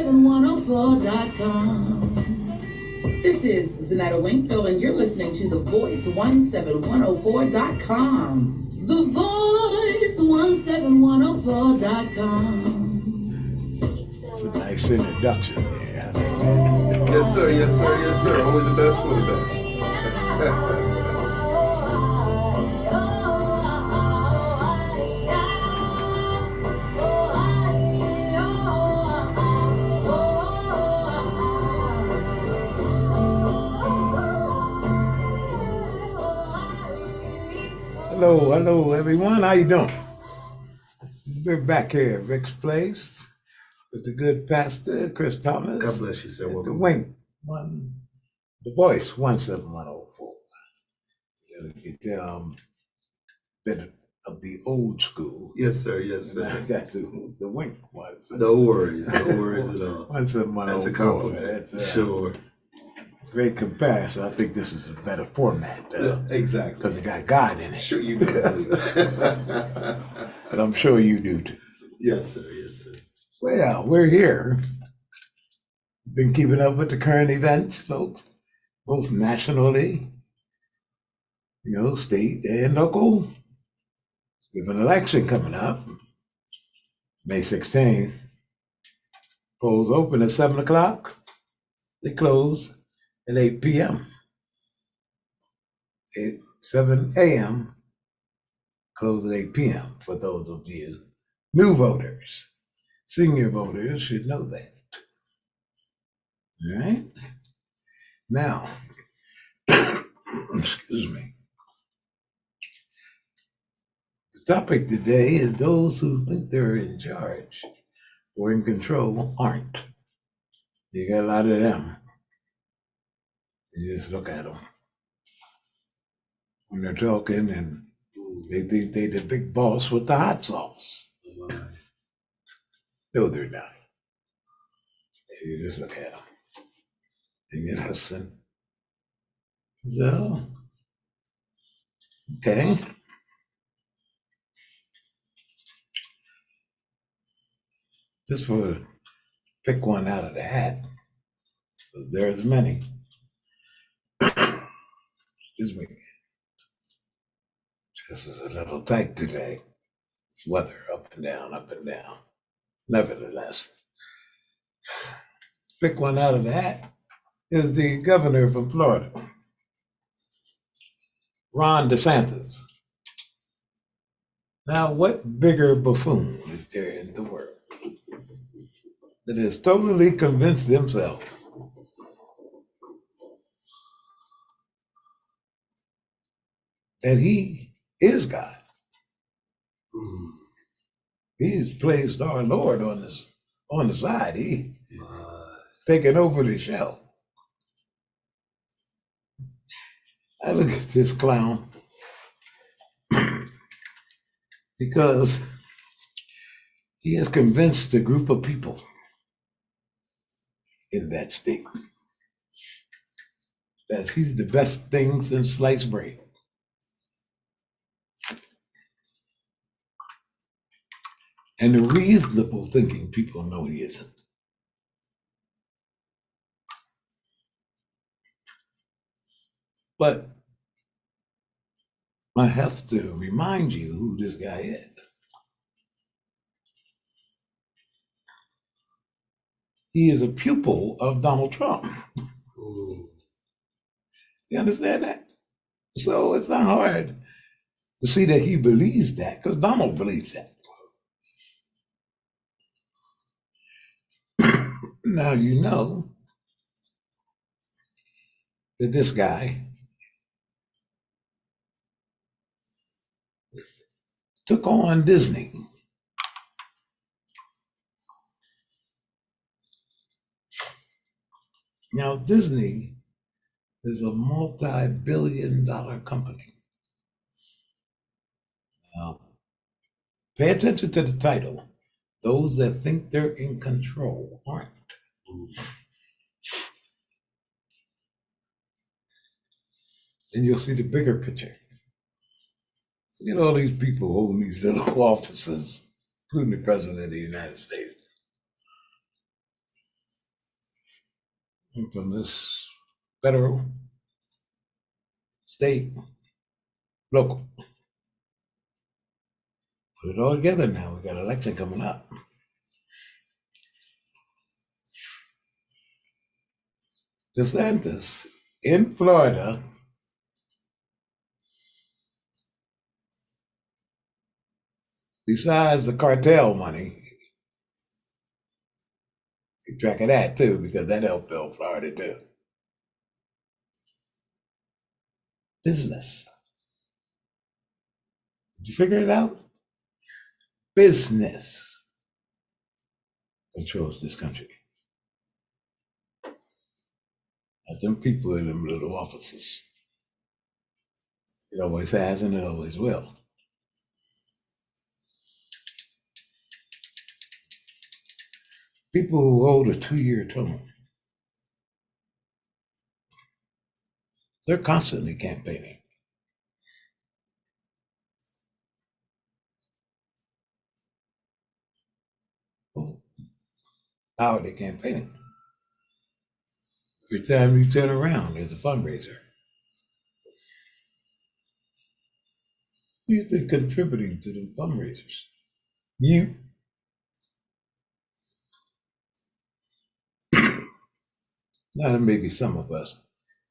voice17104.com. This is Zanetta Winkfield, and you're listening to The Voice17104.com. The Voice17104.com. It's a nice introduction there. Yes, sir. Yes, sir. Yes, sir. Only the best for the best. Hello, everyone. How you doing? We're back here at Rick's Place with the good pastor, Chris Thomas. God bless you, sir. The Welcome. Wing, the Voice 17104. Get bit of the old school. Yes, sir. Yes, And I sir. got to the Wink ones. No worries. No worries at all. 17104. That's a compliment. That's, Sure. Great comparison. I think this is a better format. Exactly. Because it got God in it. Sure you do. But I'm sure you do too. Yes, sir. Yes, sir. Well, we're here. Been keeping up with the current events, folks, both nationally, state and local. We have an election coming up, May 16th. Polls open at 7 o'clock. They close at 8 p.m. 7 a.m. Close at 8 p.m. for those of you new voters. Senior voters should know that. All right? Now, excuse me. The topic today is those who think they're in charge or in control aren't. You got a lot of them. You just look at them. When they're talking and they think they're the big boss with the hot sauce. No, they're not. You just look at them. And you listen. So, okay. Just for pick one out of the hat, because there's many. Excuse me. This is a little tight today. It's weather up and down, up and down. Nevertheless, pick one out of the hat is the governor from Florida, Ron DeSantis. Now, what bigger buffoon is there in the world that has totally convinced himself that he is God? He's placed our Lord on the side. He taking over the show. I look at this clown because he has convinced a group of people in that state that he's the best thing since sliced bread. And the reasonable thinking people know he isn't. But I have to remind you who this guy is. He is a pupil of Donald Trump. You understand that? So it's not hard to see that he believes that, because Donald believes that. Now you know that this guy took on Disney. Now Disney is a multi-billion-dollar company. Now, pay attention to the title. Those that think they're in control aren't. And you'll see the bigger picture. Forget all these people holding these little offices, including the President of the United States. from this federal, state, local. Put it all together now. We got an election coming up. DeSantis in Florida besides the cartel money, keep track of that too, because that helped build Florida too. Business. Did you figure it out? Business controls this country. Not them people in them little offices. It always has and it always will. People who hold a 2-year term, they're constantly campaigning. How are they campaigning? Every time you turn around, there's a fundraiser. Who do you think contributing to the fundraisers? You. Now, maybe some of us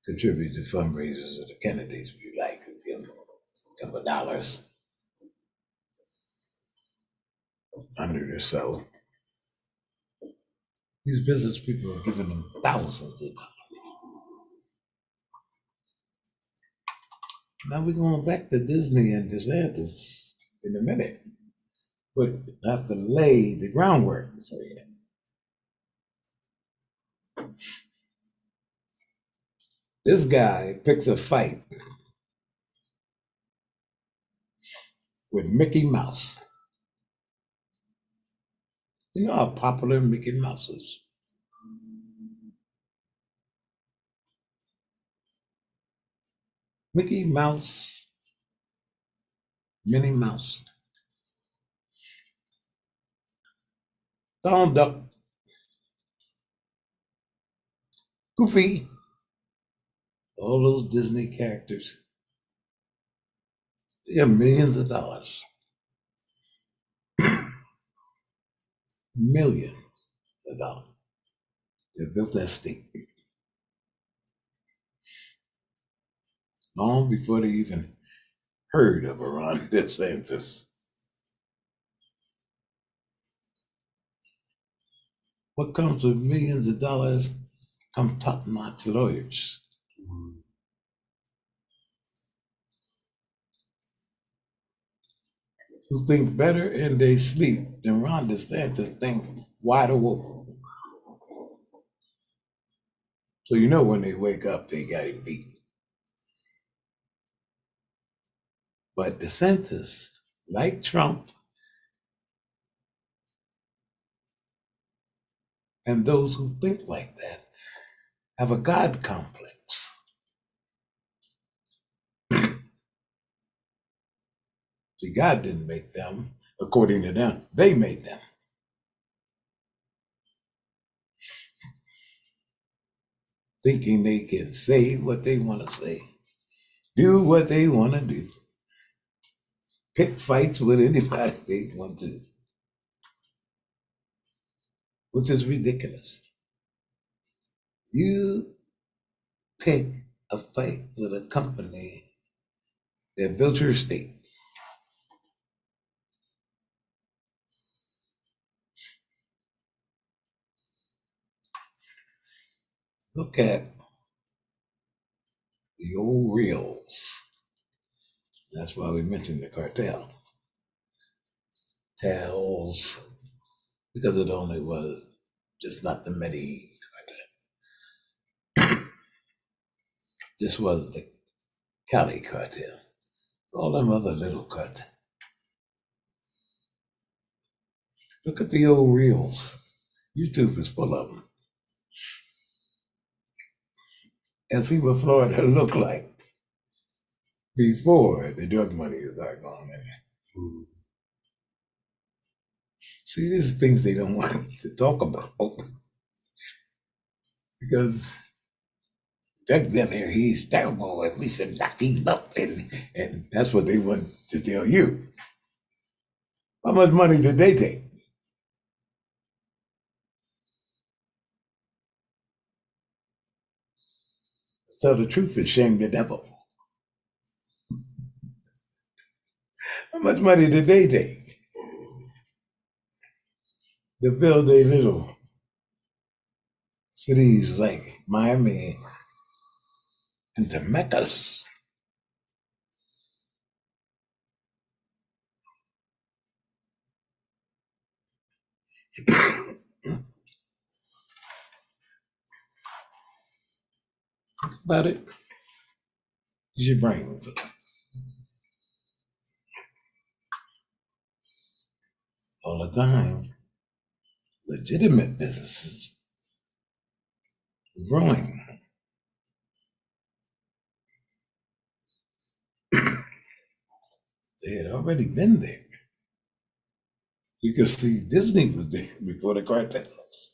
contribute to fundraisers of the Kennedys. We like to give them a couple of dollars, 100 or so. These business people are giving them thousands of dollars. Now we're going back to Disney and DeSantis in a minute, but I have to lay the groundwork for you. This guy picks a fight with Mickey Mouse. You know how popular Mickey Mouse is. Mickey Mouse, Minnie Mouse, Donald Duck, Goofy, all those Disney characters. They have millions of dollars. Millions of dollars. They built that state. Long before they even heard of Ron DeSantis. What comes with millions of dollars come top-notch lawyers. Who think better in their sleep than Ron DeSantis think wide awake. So you know when they wake up, they got him beat. But DeSantis, like Trump, and those who think like that, have a God complex. See, God didn't make them, according to them. They made them. Thinking they can say what they want to say, do what they want to do, pick fights with anybody they want to, which is ridiculous. You pick a fight with a company that built your state. Look at the old reels. That's why we mentioned the cartel. Tells, because it only was just not the Medellin cartel. This was the Cali cartel. All them other little cartels. Look at the old reels. YouTube is full of them. And see what Florida looked like before the drug money started going in there. See, these are things they don't want to talk about. because Doug there, he's terrible, and we should lock him up, and that's what they want to tell you. How much money did they take? Tell the truth and shame the devil. How much money did they take to build a little cities like Miami into Meccas? About it, use your brains. All the time, legitimate businesses growing. They had already been there. You could see Disney was there before the cartels.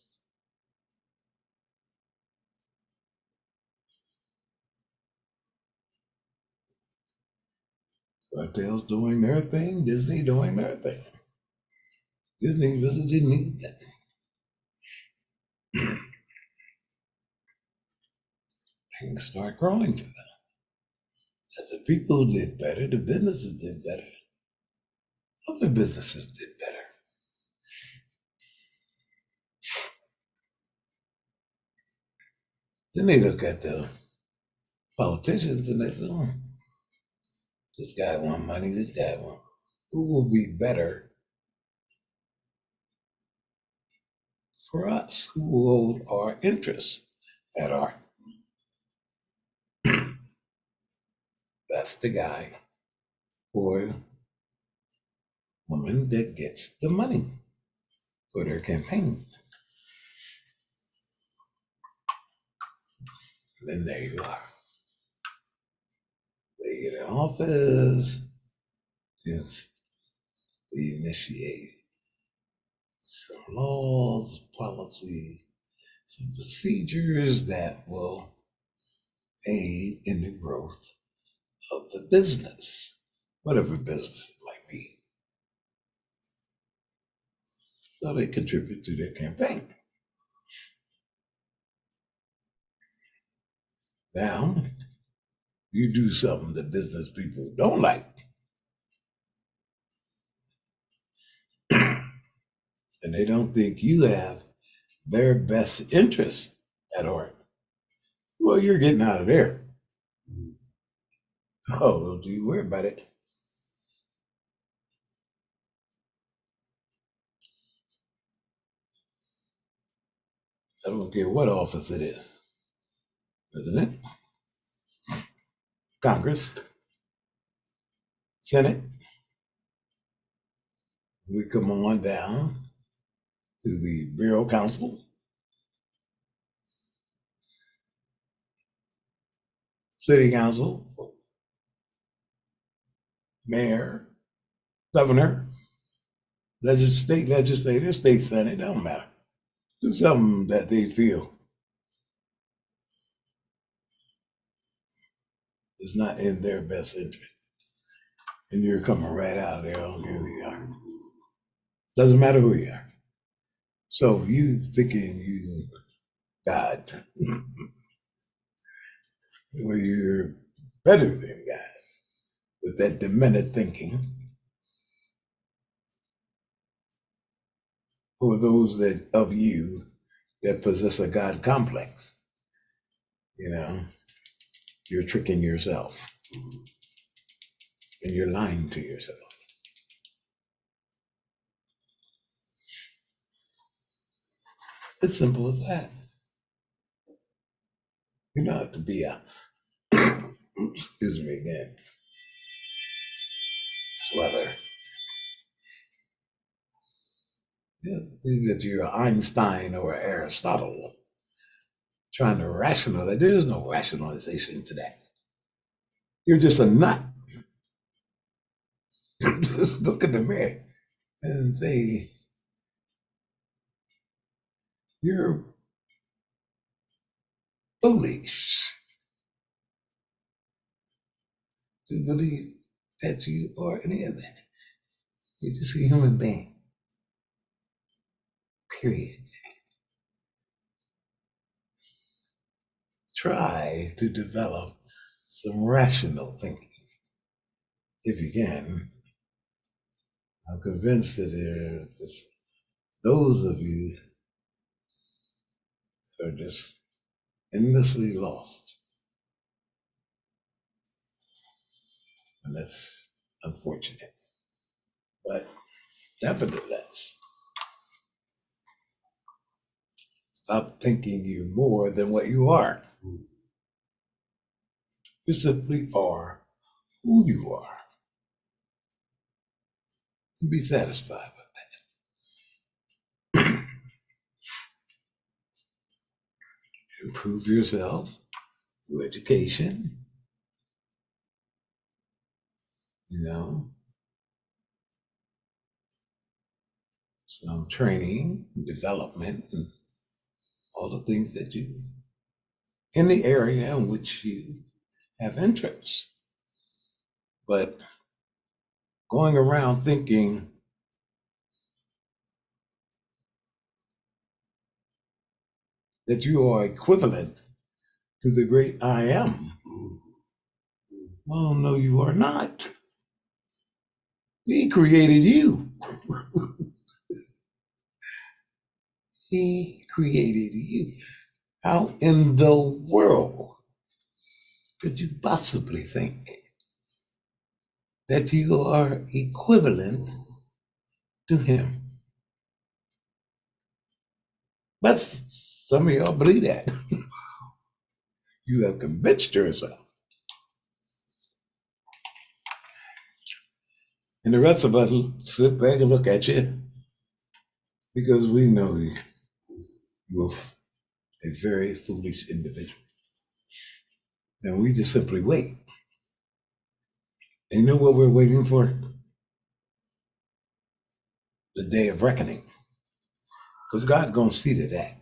Cartels doing their thing, Disney doing their thing. Disney really didn't need that. Things start growing for them. As the people did better, the businesses did better. Other businesses did better. Then they look at the politicians and they say, oh, this guy want money, this guy want. Who will be better for us? Who will hold our interests at heart? That's the guy or woman that gets the money for their campaign. And then there you are. They get in office, yes, they initiate some laws, policies, some procedures that will aid in the growth of the business, whatever business it might be. So they contribute to their campaign. Now, you do something that business people don't like, and they don't think you have their best interest at heart. Well, you're getting out of there. Oh, well, do you worry about it? I don't care what office it is, isn't it? Congress, Senate. We come on down to the Bureau Council, City Council, Mayor, Governor, state legislature, state Senate, don't matter. Do something that they feel is not in their best interest. And you're coming right out there, oh, here we are. Doesn't matter who you are. So you thinking you God, well, you're better than God with that demented thinking. Who are those that of you that possess a God complex? You know, you're tricking yourself and you're lying to yourself. It's simple as that. You don't have to be a, excuse me again, sweater. Yeah, that you're Einstein or Aristotle trying to rationalize. There is no rationalization to that. You're just a nut. Just look in the mirror and say, you're foolish to believe that you are any of that. You're just a human being. Period. Try to develop some rational thinking. If you can, I'm convinced that there's those of you that are just endlessly lost. And that's unfortunate. But nevertheless, stop thinking you're more than what you are. You simply are who you are. And be satisfied with that. Improve yourself through education, some training, development, and all the things that you, in the area in which you have interests. But going around thinking that you are equivalent to the great I am. Well, no, you are not. He created you. He created you. How in the world could you possibly think that you are equivalent to him? But some of y'all believe that. You have convinced yourself. And the rest of us sit back and look at you because we know you're a very foolish individual. And we just simply wait. And you know what we're waiting for? The day of reckoning. Because God's going to see to that.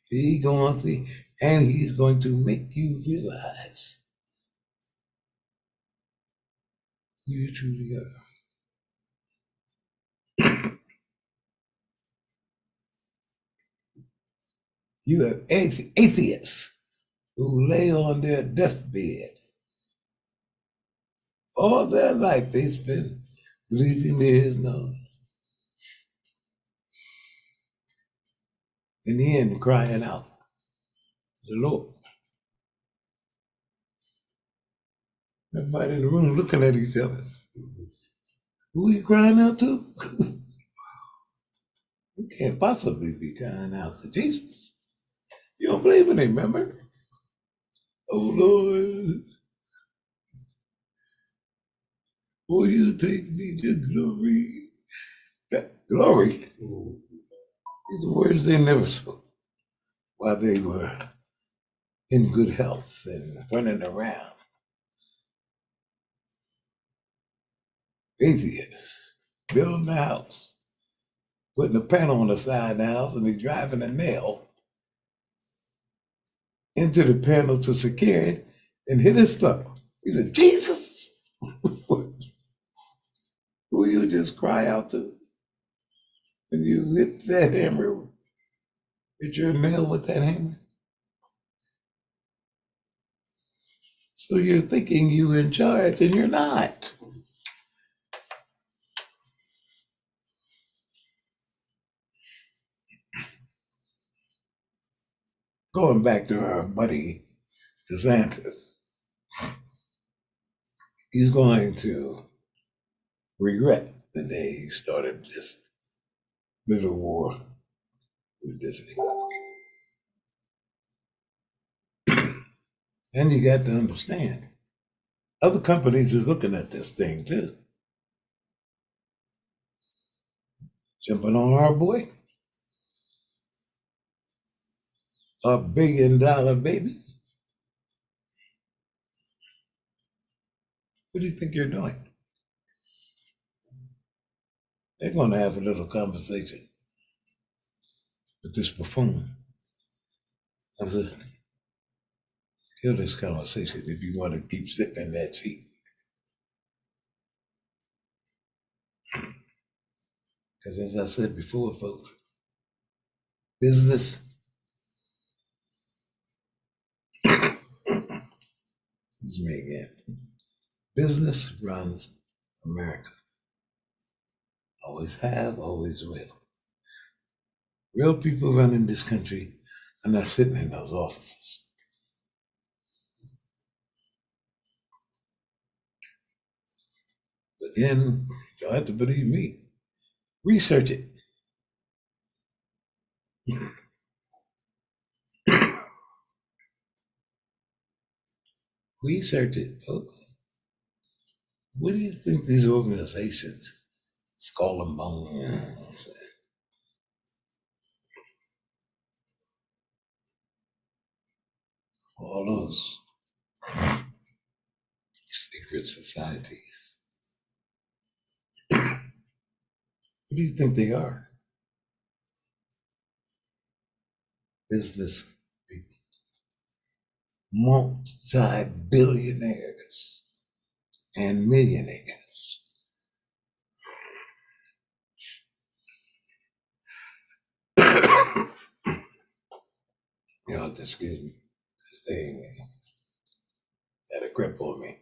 He's going to see, and he's going to make you realize who you truly are. You have atheists who lay on their deathbed. All their life they spent believing there is no. In the end, crying out to the Lord. Everybody in the room looking at each other. Who are you crying out to? You can't possibly be crying out to Jesus. You don't believe in him, remember? Oh Lord, will you take me to glory? That glory. These are words they never spoke while they were in good health and running around. Atheists building a house, putting a panel on the side of the house, and he's driving a nail into the panel to secure it and hit his thumb. He said, Jesus, who you just cry out to? And you hit that hammer, hit your nail with that hammer. So you're thinking you're in charge and you're not. Going back to our buddy DeSantis, he's going to regret the day he started this little war with Disney. And you got to understand, other companies are looking at this thing too. Jumping on our boy, our $1 billion baby. What do you think you're doing? They're going to have a little conversation with this buffoon I said, kill this conversation if you want to keep sitting in that seat. Because as I said before, folks, business, this is me again. Business runs America. Always have, always will. Real people running this country are not sitting in those offices. Again, you'll have to believe me. Research it. Research it, folks. What do you think these organizations, Skull and Bones, all those secret societies, what do you think they are? Business people, multi-billionaires and millionaires. Y'all have to excuse me. This thing had a grip on me.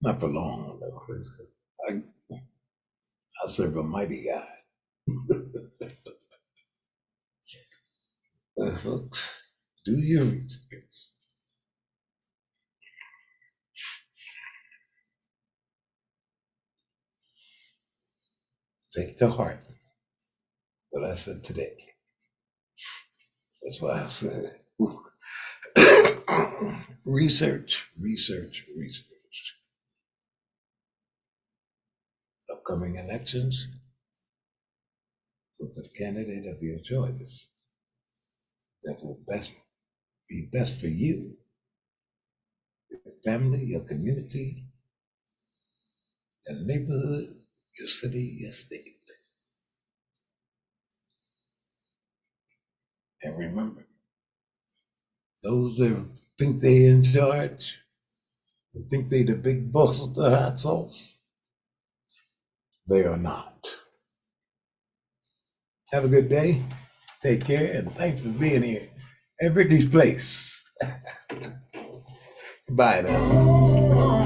Not for long, though. I serve a mighty God. Folks, do your research. Take to heart what I said today. That's why I said research, research, research. Upcoming elections, vote for the candidate of your choice that will be best for you, your family, your community, your neighborhood, your city, your state. And remember, those that think they in charge, who think they the big boss of the hot sauce, they are not. Have a good day. Take care, and thanks for being here at Ricky's Place. Bye now.